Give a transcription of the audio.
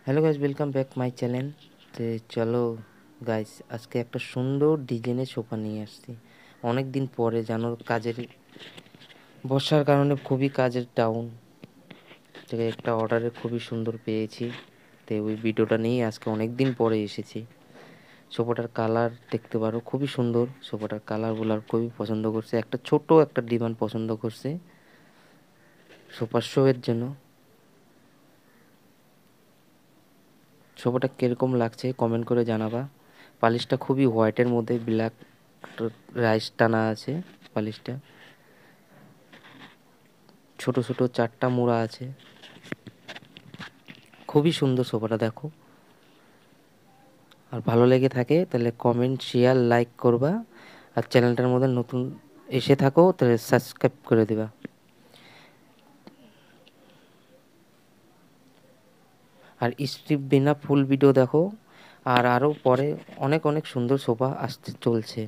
Hello guys, welcome back my channel. তো চলো guys, আজকে একটা সুন্দর ডিজাইনের সোফা নিয়ে আসছি। অনেক দিন পরে জানো, কাজের বর্ষার কারণে খুবই কাজের ডাউন থেকে একটা অর্ডারে খুবই সুন্দর পেয়েছি। তো ওই ভিডিওটা নিয়ে আজকে অনেক দিন পরে এসেছি। সোফাটার কালার দেখতে পারো, খুবই সুন্দর। সোফাটার কালারগুলো খুবই পছন্দ করছে, একটা ছোট একটা ডিমান্ড পছন্দ করছে সোফার শো এর জন্য। সোফাটা কিরকম লাগছে কমেন্ট করে জানাবা। পালিশটা খুবই হোয়াইটের মধ্যে ব্ল্যাক রাইস টানা আছে। পালিশটা ছোট ছোট চারটা মোড়া আছে। খুবই সুন্দর সোফাটা, দেখো। আর ভালো লেগে থাকে তাহলে কমেন্ট, শেয়ার, লাইক করবা। আর চ্যানেলটার মধ্যে নতুন এসে থাকো তাহলে সাবস্ক্রাইব করে দিবা। আর স্ক্রিপ্ট বিনা ফুল ভিডিও দেখো। আর আরও পরে অনেক অনেক সুন্দর সোফা আসতে চলছে।